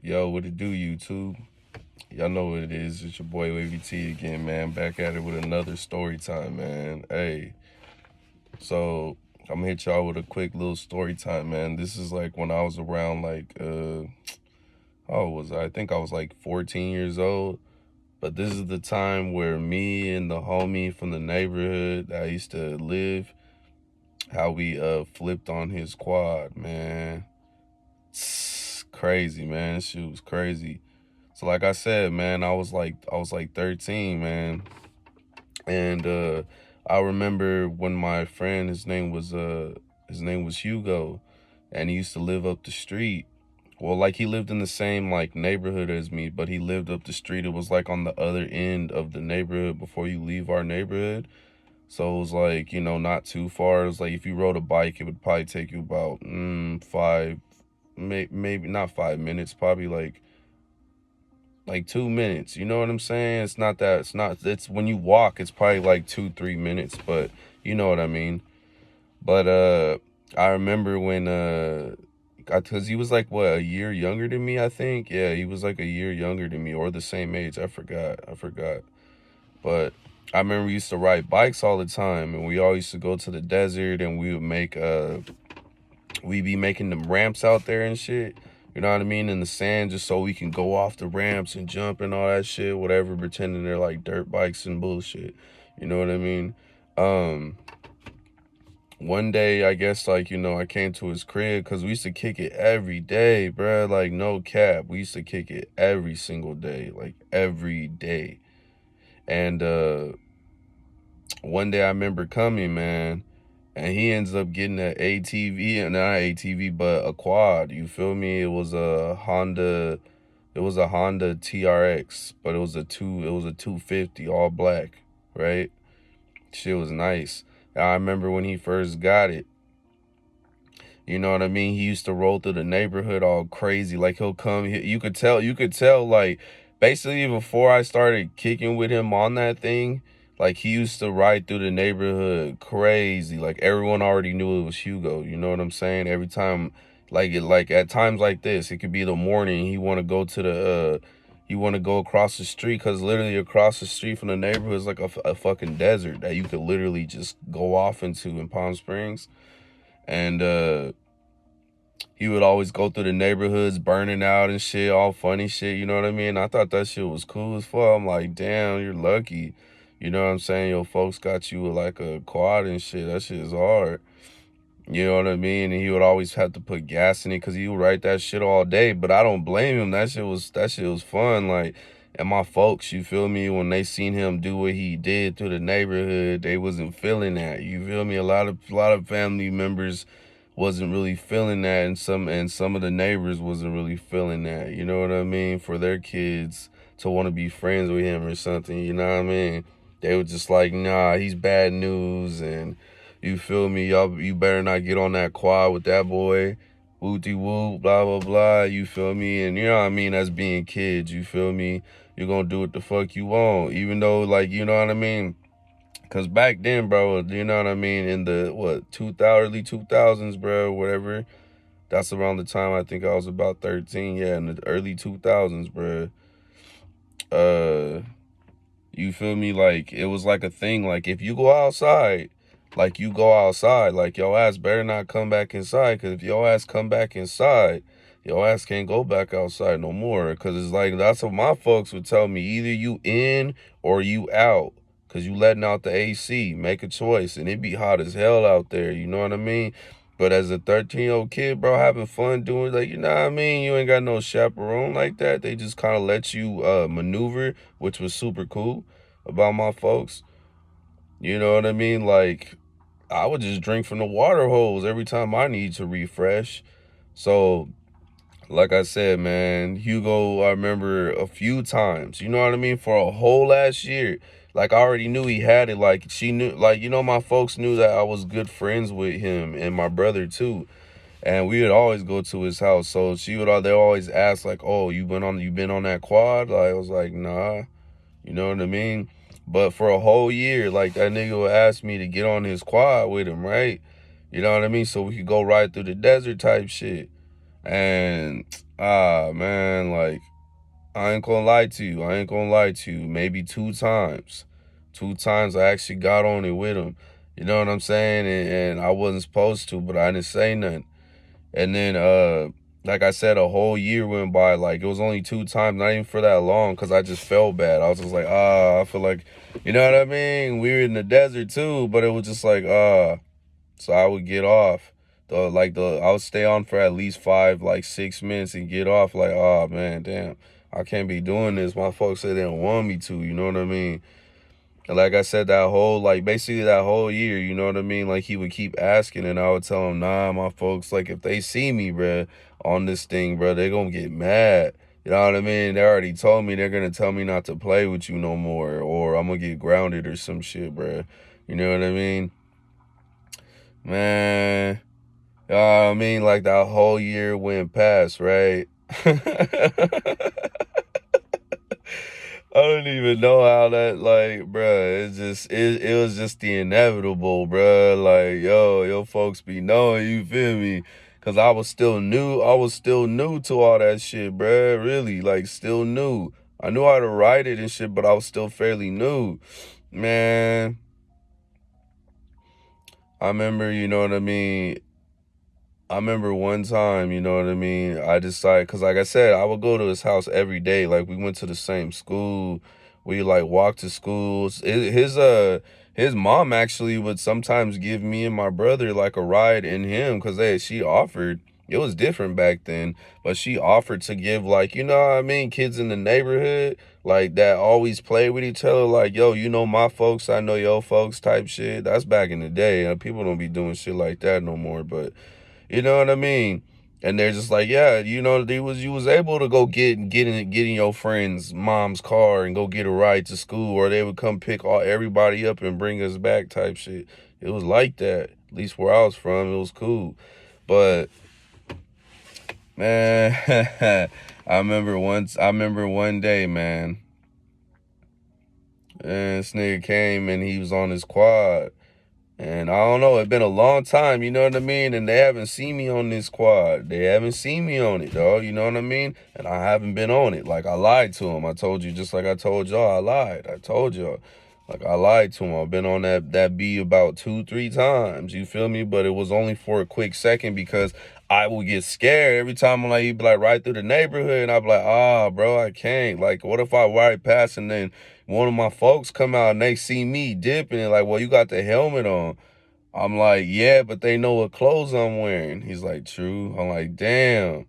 Yo, what it do, YouTube? Y'all know what it is. It's your boy Wavy T again, man. Back at it with another story time, man. Hey, so I'm gonna hit y'all with a quick little story time, man. This is like when I was around how old was I? I think I was like 14 years old. But this is the time where me and the homie from the neighborhood that I used to live, how we flipped on his quad, man. Crazy, man. This shit was crazy. So like I said, man, I was like 13, man. And I remember when my friend, his name was Hugo, and he used to live up the street. Well, like he lived in the same like neighborhood as me, but he lived up the street. It was like on the other end of the neighborhood before you leave our neighborhood. So it was like, not too far. It was like if you rode a bike, it would probably take you about maybe not 5 minutes, probably like 2 minutes. You know what I'm saying? It's when you walk, it's probably like 2, 3 minutes, but you know what I mean. But I remember when because he was like what, a year younger than me, I think. Yeah, he was like a year younger than me or the same age. I forgot. But I remember we used to ride bikes all the time, and we all used to go to the desert, and we be making them ramps out there and shit. You know what I mean? In the sand, just so we can go off the ramps and jump and all that shit, whatever, pretending they're like dirt bikes and bullshit. You know what I mean? Um, One day, I guess, I came to his crib because we used to kick it every day, bruh. Like, no cap. We used to kick it every single day, like every day. And one day I remember coming, man, and he ends up getting an ATV, and not ATV, but a quad. You feel me? It was a Honda TRX, but it was a 250 all black, right? Shit was nice. And I remember when he first got it, you know what I mean? He used to roll through the neighborhood all crazy. Like he'll come, you could tell, like basically before I started kicking with him on that thing, like he used to ride through the neighborhood crazy. Like everyone already knew it was Hugo. You know what I'm saying? Every time, like at times like this, it could be the morning. He want to go across the street because literally across the street from the neighborhood is like a fucking desert that you could literally just go off into in Palm Springs. And he would always go through the neighborhoods burning out and shit, all funny shit, you know what I mean? I thought that shit was cool as fuck. I'm like, damn, you're lucky. You know what I'm saying? Your folks got you with like a quad and shit. That shit is hard. You know what I mean? And he would always have to put gas in it because he would write that shit all day. But I don't blame him. That shit was fun. Like, and my folks, you feel me? When they seen him do what he did to the neighborhood, they wasn't feeling that. You feel me? A lot of family members wasn't really feeling that, and some of the neighbors wasn't really feeling that. You know what I mean? For their kids to want to be friends with him or something. You know what I mean? They were just like, nah, he's bad news, and you feel me? Y'all, you better not get on that quad with that boy. Wooty woo, blah, blah, blah. You feel me? And you know what I mean? As being kids, you feel me? You're gonna do what the fuck you want. Even though, like, you know what I mean? Because back then, bro, you know what I mean? In the, early 2000s, bro, whatever. That's around the time I think I was about 13. Yeah, in the early 2000s, bro. Uh, you feel me? Like, it was like a thing. Like, if you go outside, like, you go outside. Like, your ass better not come back inside. Because if your ass come back inside, your ass can't go back outside no more. Because it's like, that's what my folks would tell me. Either you in or you out. Because you letting out the AC. Make a choice. And it be hot as hell out there. You know what I mean? But as a 13-year-old kid, bro, having fun doing, like, you know what I mean? You ain't got no chaperone like that. They just kind of let you maneuver, which was super cool about my folks. You know what I mean? Like, I would just drink from the water hose every time I need to refresh. So, like I said, man, Hugo, I remember a few times, you know what I mean? For a whole last year. Like, I already knew he had it. Like, she knew, like, my folks knew that I was good friends with him and my brother, too. And we would always go to his house. So they always ask, like, oh, you been on that quad? Like, I was like, nah. You know what I mean? But for a whole year, like, that nigga would ask me to get on his quad with him, right? You know what I mean? So we could go ride through the desert type shit. And Man, like, I ain't gonna lie to you. I ain't gonna lie to you. Maybe 2 times. 2 times I actually got on it with him. You know what I'm saying? And I wasn't supposed to, but I didn't say nothing. And then, like I said, a whole year went by. Like, it was only 2 times, not even for that long, because I just felt bad. I was just like, I feel like, you know what I mean? We were in the desert too, but it was just like, so I would get off. I would stay on for at least 5, like 6 minutes and get off. Like, oh man, damn, I can't be doing this. My folks said they don't want me to, you know what I mean? And like I said, basically that whole year, you know what I mean? Like, he would keep asking, and I would tell him, nah, my folks, like, if they see me, bruh, on this thing, bruh, they gonna get mad. You know what I mean? They already told me they're gonna tell me not to play with you no more, or I'm gonna get grounded or some shit, bruh. You know what I mean? Man, I mean, like, that whole year went past, right? I don't even know how that, like, bruh, it was just the inevitable, bruh. Like, yo, your folks be knowing, you feel me? Cause I was still new to all that shit, bruh, really, like, still new. I knew how to write it and shit, but I was still fairly new. Man, I remember, you know what I mean? I remember one time, you know what I mean? I decided, cause like I said, I would go to his house every day. Like, we went to the same school. We like walked to schools. His mom actually would sometimes give me and my brother like a ride in him, cause she offered. It was different back then, but she offered to give, like, you know what I mean, kids in the neighborhood like that always play with each other, like, yo, you know my folks, I know your folks type shit. That's back in the day. People don't be doing shit like that no more, but you know what I mean? And they're just like, yeah, you know, you was able to go get in your friend's mom's car and go get a ride to school, or they would come pick everybody up and bring us back type shit. It was like that. At least where I was from, it was cool. But man, I remember one day, man, and this nigga came and he was on his quad. And I don't know, it's been a long time, you know what I mean? And they haven't seen me on this quad. They haven't seen me on it, dog, you know what I mean? And I haven't been on it. Like, I lied to them. I told you, just like I told y'all, I lied. I told y'all. Like, I lied to them. I've been on that B about 2, 3 times, you feel me? But it was only for a quick second, because I would get scared every time I'm like, he'd be like right through the neighborhood, and I'd be like, bro, I can't. Like, what if I ride past and then one of my folks come out and they see me dipping and like, well, you got the helmet on. I'm like, yeah, but they know what clothes I'm wearing. He's like, true. I'm like, damn.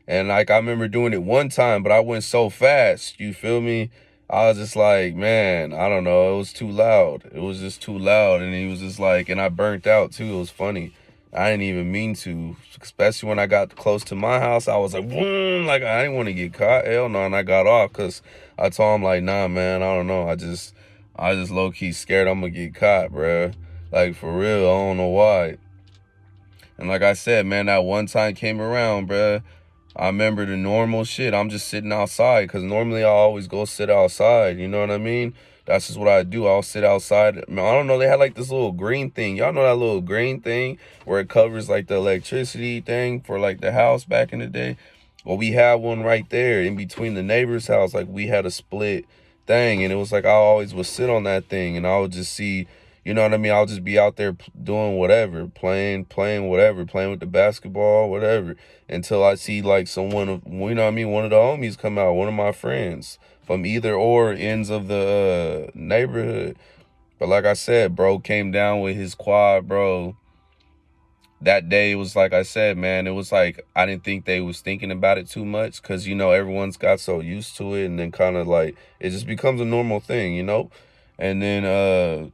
And like, I remember doing it one time, but I went so fast, you feel me? I was just like, man, I don't know. It was too loud. It was just too loud. And he was just like, and I burnt out too. It was funny. I didn't even mean to, especially when I got close to my house. I was like, boom, like, I didn't want to get caught. Hell no. And I got off because I told him, like, nah, man, I don't know. I just low key scared I'm going to get caught, bruh. Like, for real. I don't know why. And like I said, man, that one time came around, bruh. I remember the normal shit. I'm just sitting outside, because normally I always go sit outside. You know what I mean? That's just what I do. I'll sit outside. I don't know. They had like this little green thing. Y'all know that little green thing where it covers like the electricity thing for like the house back in the day? Well, we had one right there in between the neighbor's house. Like, we had a split thing, and it was like I always would sit on that thing, and I would just see, you know what I mean? I'll just be out there doing whatever, playing whatever, playing with the basketball, whatever, until I see like someone, you know what I mean, one of the homies come out, one of my friends from either or ends of the neighborhood. But like I said, bro came down with his quad, bro. That day, it was like I said, man, it was like I didn't think they was thinking about it too much, because, you know, everyone's got so used to it, and then kind of like it just becomes a normal thing, you know? And then,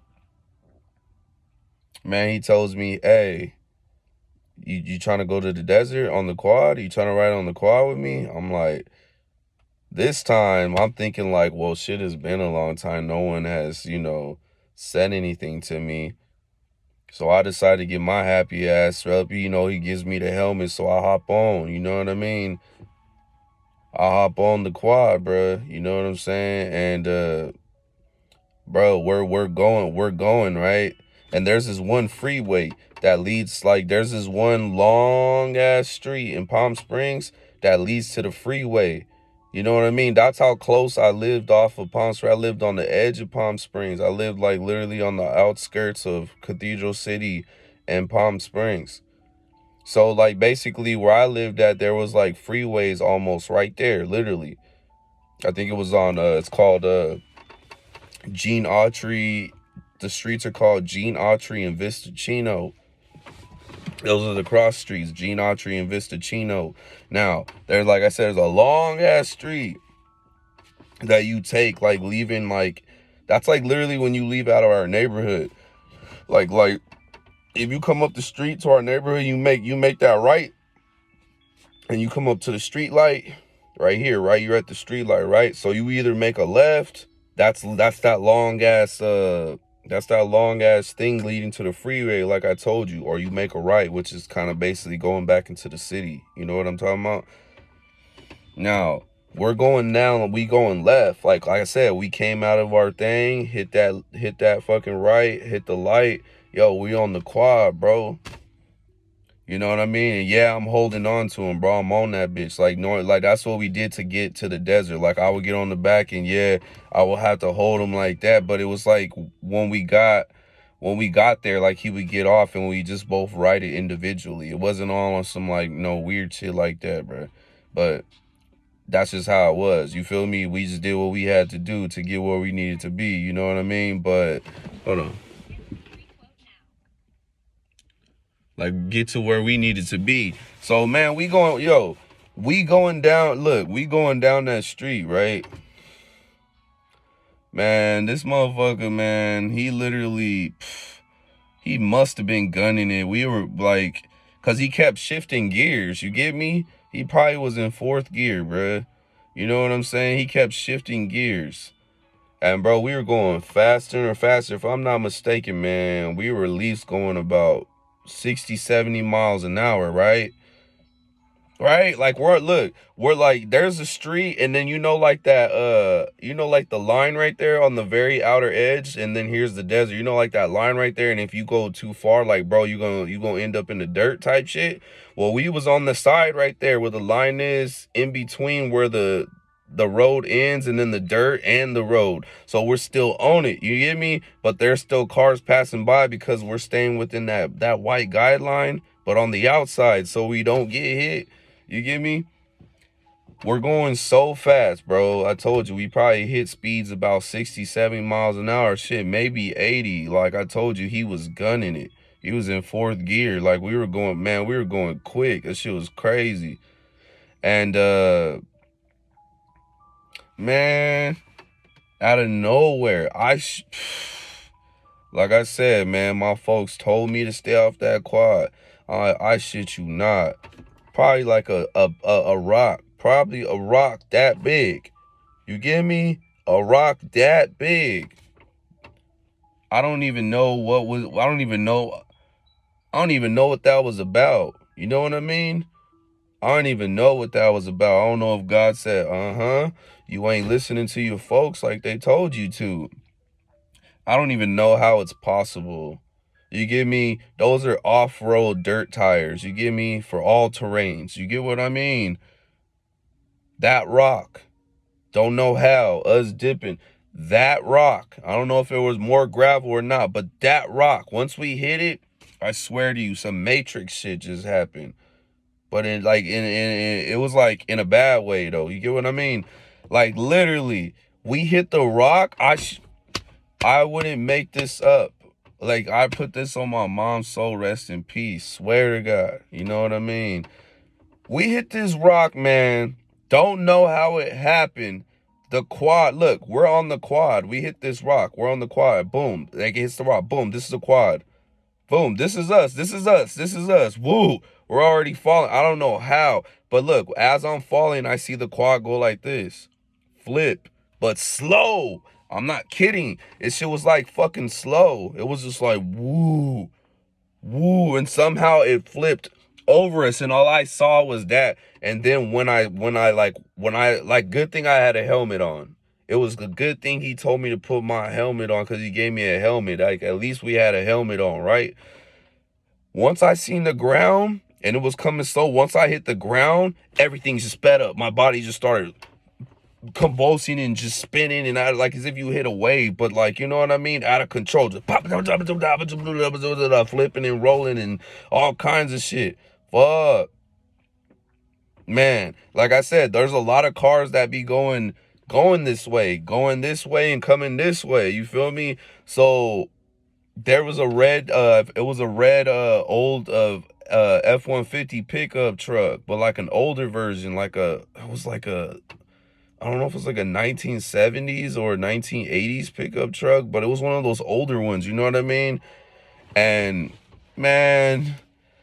man, he tells me, hey, you trying to go to the desert on the quad? You trying to ride on the quad with me? I'm like, this time I'm thinking like, well, shit, has been a long time. No one has, you know, said anything to me. So I decided to get my happy ass up. You know, he gives me the helmet, so I hop on. You know what I mean? I hop on the quad, bruh. You know what I'm saying? And bro, we're going, right? And there's this one freeway. that leads, like, there's this one long ass street in Palm Springs that leads to the freeway. You know what I mean? That's how close I lived off of Palm Springs. I lived on the edge of Palm Springs. I lived like literally on the outskirts of Cathedral City and Palm Springs. So like basically where I lived at, there was like freeways almost right there, literally. I think it was on it's called Gene Autry. The streets are called Gene Autry and Vista Chino. Those are the cross streets, Gene Autry and Vista Chino. Now, there's, like I said, there's a long ass street that you take, like leaving, like, that's like literally when you leave out of our neighborhood. Like if you come up the street to our neighborhood, you make that right, and you come up to the street light right here, right? You're at the street light, right? So you either make a left, that's that long ass that's that long ass thing leading to the freeway, like I told you, or you make a right, which is kind of basically going back into the city. You know what I'm talking about? Now, we're going down, we going left. Like I said, we came out of our thing, hit that fucking right, hit the light. Yo, we on the quad, bro. You know what I mean? And yeah, I'm holding on to him, bro. I'm on that bitch. Like, no, like that's what we did to get to the desert. Like, I would get on the back, and yeah, I would have to hold him like that. But it was like when we got there, like he would get off, and we just both ride it individually. It wasn't all on some like no weird shit like that, bro. But that's just how it was. You feel me? We just did what we had to do to get where we needed to be. You know what I mean? But hold on. Like, get to where we needed to be. So man, we going down, look, we going down that street, right? Man, this motherfucker, man, he literally, he must have been gunning it. We were like, cause he kept shifting gears, you get me? He probably was in fourth gear, bruh. You know what I'm saying? He kept shifting gears. And bro, we were going faster and faster. If I'm not mistaken, man, we were at least going about 60, 70 miles an hour, right? Right? Like we're like, there's a street, and then like that, like the line right there on the very outer edge, and then here's the desert. Like that line right there, and if you go too far, like bro, you gonna end up in the dirt type shit. Well, we was on the side right there where the line is in between where the road ends and then the dirt and the road. So we're still on it. You get me? But there's still cars passing by because we're staying within that white guideline, but on the outside so we don't get hit. You get me? We're going so fast, bro. I told you, we probably hit speeds about 60, 70 miles an hour. Shit, maybe 80. Like I told you, he was gunning it. He was in fourth gear. Like we were going quick. That shit was crazy. And man, out of nowhere, like I said, man, my folks told me to stay off that quad. I shit you not. Probably like a rock. Probably a rock that big. You get me? A rock that big. I don't even know I don't even know what that was about. You know what I mean? I don't even know what that was about. I don't know if God said, you ain't listening to your folks like they told you to. I don't even know how it's possible. You get me? Those are off-road dirt tires. You get me? For all terrains. You get what I mean? That rock. Don't know how. Us dipping. That rock. I don't know if it was more gravel or not, but that rock, once we hit it, I swear to you, some Matrix shit just happened. But it was like in a bad way though. You get what I mean? Like literally, we hit the rock. I wouldn't make this up. Like, I put this on my mom's soul, rest in peace. Swear to God. You know what I mean? We hit this rock, man. Don't know how it happened. The quad, look, we're on the quad. We hit this rock. We're on the quad. Boom. Like, it hits the rock. Boom. This is a quad. Boom. This is us. This is us. This is us. Woo. We're already falling. I don't know how. But look, as I'm falling, I see the quad go like this. Flip. But slow. I'm not kidding. It shit was like fucking slow. It was just like woo, woo, and somehow it flipped over us, and all I saw was that. And then when I good thing I had a helmet on. It was a good thing he told me to put my helmet on because he gave me a helmet. Like at least we had a helmet on, right? Once I seen the ground and it was coming slow, once I hit the ground, everything just sped up. My body just started convulsing and just spinning and out, like as if you hit a wave, but like, you know what I mean, out of control, just pop, flipping and rolling and all kinds of shit. Fuck, man. Like I said, there's a lot of cars that be going this way, and coming this way. You feel me? So there was a red, it was a red, old F-150 pickup truck, but like an older version, it was like a, I don't know if it's like a 1970s or 1980s pickup truck, but it was one of those older ones, you know what I mean? And man,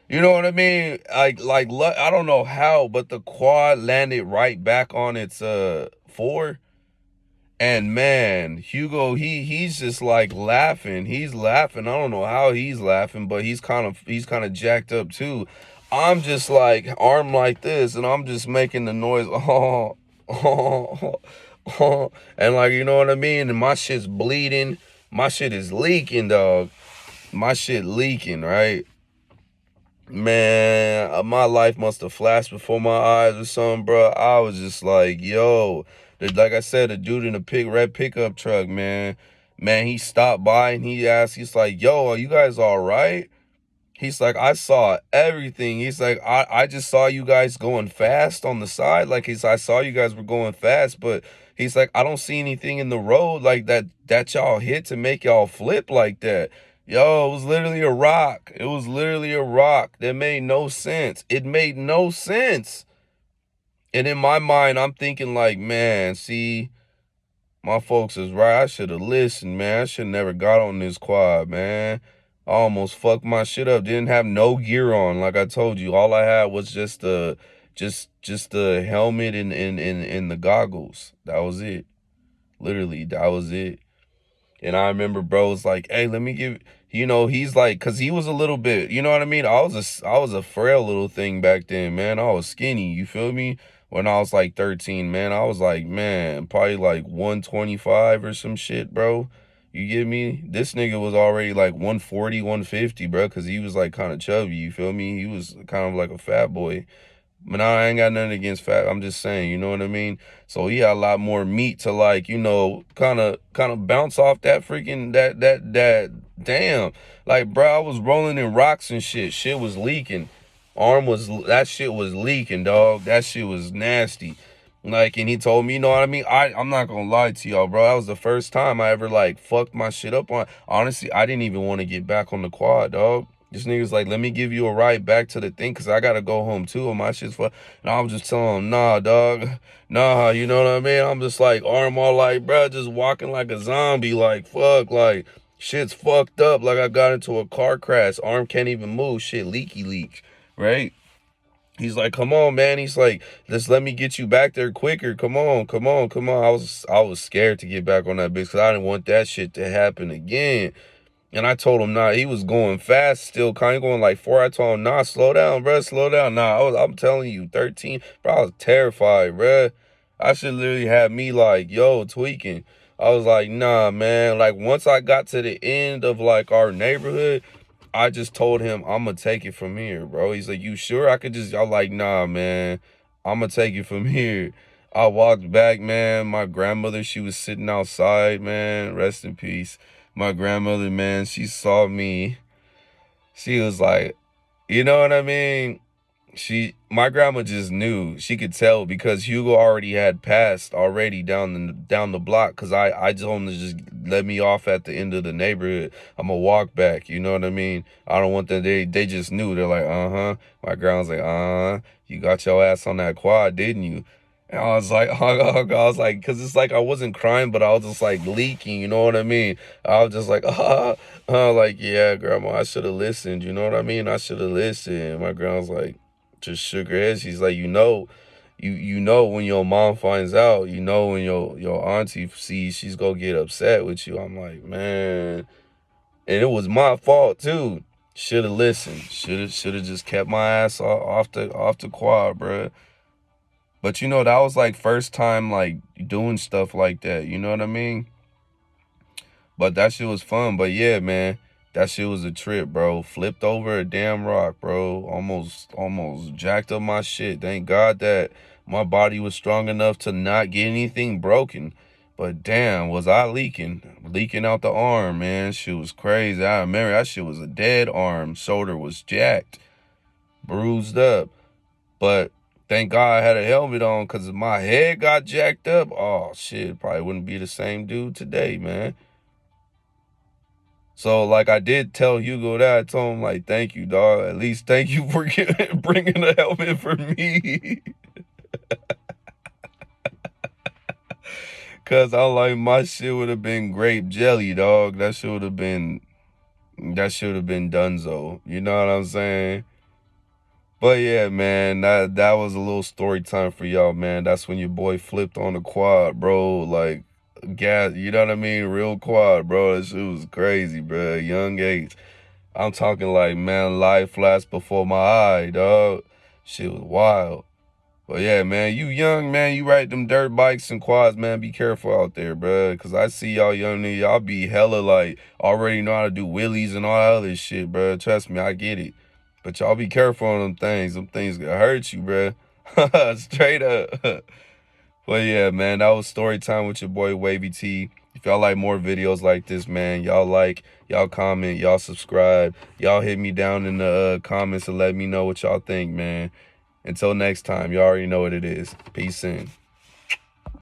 you know what I mean? I don't know how, but the quad landed right back on its four. And man, Hugo, he's just like laughing. He's laughing. I don't know how he's laughing, but he's kind of jacked up too. I'm just like arm like this, and I'm just making the noise. Oh, oh, oh, and like, you know what I mean. And my shit's bleeding. My shit is leaking, dog. My shit leaking, right? Man, my life must have flashed before my eyes or something, bro. I was just like, yo, like I said, the dude in the red pickup truck, man, he stopped by and he asked, he's like, yo, are you guys all right? He's like, I saw everything. He's like, I just saw you guys going fast on the side. Like, I saw you guys were going fast, but he's like, I don't see anything in the road like that y'all hit to make y'all flip like that. Yo, it was literally a rock. It was literally a rock that made no sense. It made no sense. And in my mind, I'm thinking like, man, see, my folks is right. I should have listened, man. I should never got on this quad, man. I almost fucked my shit up. Didn't have no gear on. Like I told you, all I had was just the helmet and the goggles. That was it. Literally, that was it. And I remember bro was like, hey, let me give, he's like, cause he was a little bit, you know what I mean? I was a frail little thing back then, man. I was skinny, you feel me? When I was like 13, man, I was like, man, probably like 125 or some shit, bro. You get me? This nigga was already like 140, 150, bro, cause he was like kind of chubby, you feel me? He was kind of like a fat boy. But I ain't got nothing against fat. I'm just saying, you know what I mean? So he had a lot more meat to like, kind of bounce off that freaking that damn. Like, bro, I was rolling in rocks and shit. Shit was leaking. That shit was leaking, dog. That shit was nasty. Like, and he told me, you know what I mean? I'm not gonna lie to y'all, bro. That was the first time I ever like fucked my shit up on. Honestly, I didn't even want to get back on the quad, dog. This nigga's like, let me give you a ride back to the thing, cause I gotta go home too, and my shit's fucked. And I was just telling him, nah, dog, nah, you know what I mean? I'm just like, arm all like, bro, just walking like a zombie, like, fuck, like, shit's fucked up, like I got into a car crash, arm can't even move, shit, leak, right? He's like, come on, man. He's like, just let me get you back there quicker. Come on, come on, come on. I was scared to get back on that bitch because I didn't want that shit to happen again. And I told him, nah, he was going fast still, kind of going like 4. I told him, nah, slow down, bro, slow down. Nah, I'm telling you, 13, bro, I was terrified, bro. I should literally have me like, yo, tweaking. I was like, nah, man. Like, once I got to the end of like our neighborhood, I just told him, I'm gonna take it from here, bro. He's like, you sure? I'm like, nah, man, I'm gonna take it from here. I walked back, man. My grandmother, she was sitting outside, man. Rest in peace. My grandmother, man, she saw me. She was like, you know what I mean? My grandma just knew. She could tell because Hugo already had passed already down the block. Cause I told him to just let me off at the end of the neighborhood. I'm gonna walk back. You know what I mean? I don't want that. They just knew. They're like, uh-huh. My grandma's like, uh-huh. You got your ass on that quad, didn't you? And I was like, I was like, cause it's like I wasn't crying, but I was just like leaking. You know what I mean? I was just like, like, yeah, grandma, I should have listened. You know what I mean? I should have listened. My grandma's like, just shook her head. She's like, you know when your mom finds out, you know when your auntie sees, she's gonna get upset with you. I'm like, man, and it was my fault too. Should have listened. Should have just kept my ass off the quad, bruh. But that was like first time like doing stuff like that. You know what I mean? But that shit was fun. But yeah, man, That shit was a trip, bro. Flipped over a damn rock, bro. Almost jacked up my shit. Thank God that my body was strong enough to not get anything broken. But damn, was I leaking? Leaking out the arm, man. Shit was crazy. I remember that shit was a dead arm. Shoulder was jacked. Bruised up. But thank God I had a helmet on, because if my head got jacked up, oh shit, probably wouldn't be the same dude today, man. So, like, I did tell Hugo that. I told him, like, thank you, dog. At least thank you for bringing a helmet for me. Because I like, my shit would have been grape jelly, dog. That shit would have been donezo. You know what I'm saying? But yeah, man, that was a little story time for y'all, man. That's when your boy flipped on the quad, bro. Like, gas, you know what I mean? Real quad, bro. That shit was crazy, bro. Young age. I'm talking like, man, life flashed before my eye, dog. Shit was wild. But yeah, man, you young, man, you ride them dirt bikes and quads, man, be careful out there, bro. Because I see y'all young niggas, y'all be hella, like, already know how to do wheelies and all that other shit, bro. Trust me, I get it. But y'all be careful on them things. Them things gonna hurt you, bro. Straight up. But yeah, man, that was story time with your boy Wavy T. If y'all like more videos like this, man, y'all like, y'all comment, y'all subscribe. Y'all hit me down in the comments and let me know what y'all think, man. Until next time, y'all already know what it is. Peace in.